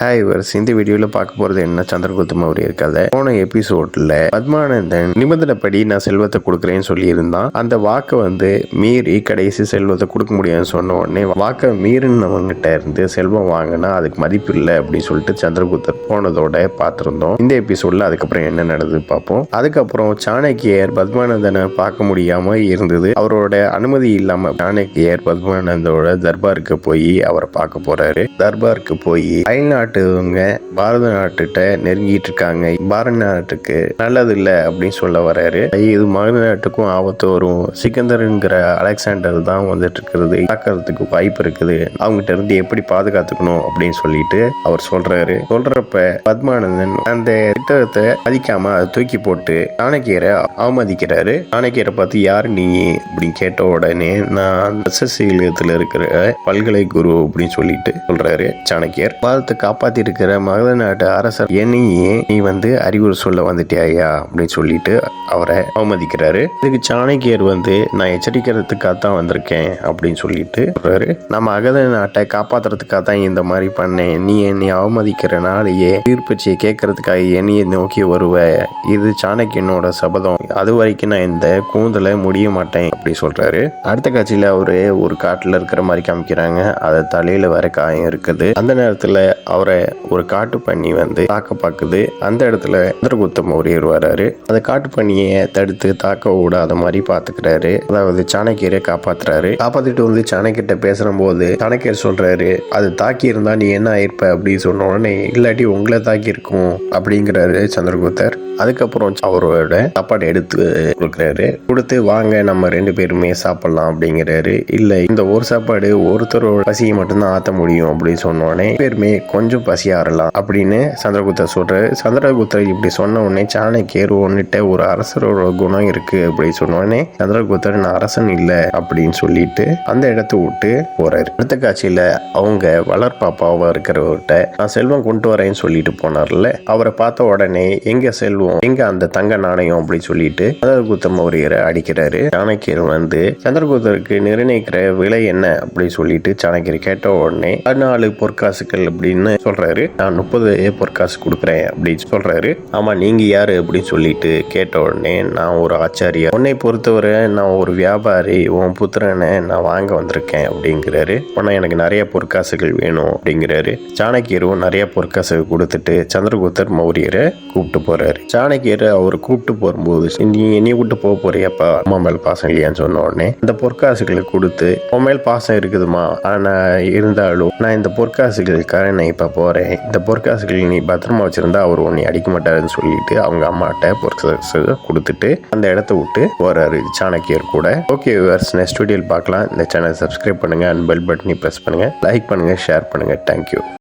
Viewers, இந்த வீடியோவில் பார்க்க போகிறது என்ன, சந்திரகுப்த மௌரியர் கதை. போன எபிசோட்ல பத்மானந்தன் நிபந்தனைப்படி நான் செல்வத்தை கொடுக்குறேன்னு சொல்லியிருந்தான். அந்த வாக்கை மீறி கடைசி செல்வத்தை கொடுக்க முடியாதுன்னு சொன்ன உடனே வாக்கை மீறினவங்கிட்ட இருந்து செல்வம் வாங்கினா அதுக்கு மதிப்பு இல்லை அப்படின்னு சொல்லிட்டு சந்திரகுப்தர் போனதோட பார்த்துருந்தோம். இந்த எபிசோட்ல அதுக்கப்புறம் என்ன நடந்தது பார்ப்போம். அதுக்கப்புறம் சாணக்கியர் பத்மானந்தனை பார்க்க முடியாம இருந்தது. அவரோட அனுமதி இல்லாம சாணக்கியர் பத்மானந்தோட தர்பாருக்கு போய் அவரை பார்க்க போறாரு. தர்பாருக்கு போய் அயல்நாட்டுவங்க பாரத நாட்டுகிட்ட நெருங்கிட்டு இருக்காங்க, பாரத நாட்டுக்கு நல்லது இல்லை அப்படின்னு சொல்ல வர்றாரு. இது பாரத நாட்டுக்கும் ஆபத்து வரும், சிக்கந்தர்ங்கிற அலெக்சாண்டர் தான் வந்துட்டு இருக்கிறது, தாக்கிறதுக்கு வாய்ப்பு இருக்குது, அவங்ககிட்ட இருந்து எப்படி பாதுகாத்துக்கணும் அப்படின்னு சொல்லிட்டு அவர் சொல்றாரு. சொல்றப்ப பத்மானந்தன் அந்த திட்டத்தை மதிக்காம அதை தூக்கி போட்டு சாணக்கியரை அவமதிக்கிறாரு. சாணக்கியரை பார்த்து யாரு நீ அப்படின்னு கேட்ட உடனே நான் ரசசீலத்துல இருக்கிற பல்கலை குரு அப்படின்னு சொல்லிட்டு சொல்றாரு. சாணக்கியர் பாரதத்தை காப்பாத்தி இருக்கிற மகத நாட்டு அரசர் என்னையே நீ அறிவுரை சொல்ல வந்துட்டியா அப்படின்னு சொல்லிட்டு அவரை அவமதிக்கிறாரு. இதுக்கு சாணக்கியர் நான் எச்சரிக்கிறதுக்காக தான் வந்திருக்கேன் அப்படின்னு சொல்லிட்டு சொல்றாரு. நம்ம மகத நாட்டை காப்பாத்துறதுக்காக தான் இந்த மாதிரி பண்ணேன், நீ என்னை அவமதிக்கிறனாலேயே தீர்ப்பச்சியை கேட்கறதுக்காக என்னையை நோக்கி வருவ, இது சாணக்கியனோட சபதம், அது வரைக்கும் நான் இந்த கூந்தலை முடிய மாட்டேன் அப்படி சொல்றாரு. அடுத்த காட்சியில அவரு ஒரு காட்டுல இருக்கிற மாதிரி காமிக்கிறாங்க. அது தலையில வர காயம் இருக்குது. அந்த நேரத்துல அவரை ஒரு காட்டு பண்ணி தாக்க பாக்குது. அந்த இடத்துல சந்திரகுப்த மௌரியர் வராரு. அந்த காட்டு பண்ணியை தடுத்து தாக்க விடாத மாதிரி பாத்துக்கிறாரு. அதாவது சாணக்கியரை காப்பாத்துறாரு. காப்பாத்திட்டு சாணக்கிட்ட பேசுற போது சாணக்கியர் சொல்றாரு, அது தாக்கி இருந்தா நீ என்ன ஆயிருப்ப அப்படின்னு சொன்ன உடனே இல்லாட்டி உங்களை தாக்கி இருக்கும் அப்படிங்கிறாரு சந்திரகுப்தர். அதுக்கப்புறம் அவரோட சாப்பாடு எடுத்து கொடுக்குறாரு. கொடுத்து வாங்க நம்ம 2 பேருமே சாப்பிடலாம் அப்படிங்கிறாரு. இல்ல இந்த ஒரு சாப்பாடு ஒருத்தரோட பசியை மட்டும்தான் ஆத்த முடியும் அப்படின்னு சொன்னோடனே பேருமே கொஞ்சம் பசி ஆறலாம் அப்படின்னு சந்திரகுப்தர் சொல்றாரு. சந்திரகுப்தர் இப்படி சொன்ன உடனே சாணக்கியர் ஒன்னுட்ட ஒரு அரசரோட குணம் இருக்கு அப்படின்னு சொன்ன உடனே சந்திரகுப்தர் நான் அரசன் இல்ல அப்படின்னு சொல்லிட்டு அந்த இடத்த விட்டு போறாரு. அடுத்த காட்சியில அவங்க வளர்ப்பாப்பாவா இருக்கிறவர்கிட்ட நான் செல்வம் கொண்டு வரேன்னு சொல்லிட்டு போனார்ல, அவரை பார்த்த உடனே எங்க செல்வம், எங்க அந்த தங்க நாணயம் அப்படின்னு சொல்லிட்டு சந்திரகுப்த மௌரியரை அடிக்கிறாரு. சாணக்கியர் சந்திரகுப்தருக்கு நிர்ணயிக்கிற விலை என்ன அப்படின்னு சொல்லிட்டு சாணக்கியர் கேட்ட உடனே 14 பொற்காசுகள் அப்படின்னு சொல்றாரு. நான் 30 பொற்காசு கொடுக்குறேன் அப்படின்னு சொல்றாரு. ஆமா நீங்க யாரு அப்படின்னு சொல்லிட்டு கேட்ட உடனே நான் ஒரு ஆச்சாரியா, உன்னை பொறுத்தவரை நான் ஒரு வியாபாரி, உன் புத்திரனை நான் வாங்க வந்திருக்கேன் அப்படிங்கிறாரு. ஆனா எனக்கு நிறைய பொற்காசுகள் வேணும் அப்படிங்கிறாரு. சாணக்கியரும் நிறைய பொற்காசுகள் கொடுத்துட்டு சந்திரகுப்தர் மௌரியரை கூப்பிட்டு போறாரு. சாணக்கியர் அவர் கூப்பிட்டு போகும்போது நீ என்னைய விட்டு போறியாப்பா, அம்மா மேல பாசம் இல்லையான்னு சொன்ன உடனே இந்த பொற்காசுகளை கொடுத்து உன் மேல் பாசம் இருக்குதுமா, ஆனா இருந்தாலும் நான் இந்த பொற்காசுகளுக்காக நான் இப்ப போறேன், இந்த பொற்காசுகள் நீ பத்திரமா வச்சிருந்தா அவர் உன்னை அடிக்க மாட்டாருன்னு சொல்லிட்டு அவங்க அம்மாட்ட பொற்காசு கொடுத்துட்டு அந்த இடத்த விட்டு போறாரு சாணக்கியர் கூட. ஓகே வியூவர்ஸ், நெக்ஸ்ட் வீடியோவில் பார்க்கலாம். இந்த சேனல் சப்ஸ்கிரைப் பண்ணுங்க, அண்ட் பெல் பட்டனை பிரஸ் பண்ணுங்க, லைக் பண்ணுங்க, ஷேர் பண்ணுங்க. தேங்க்யூ.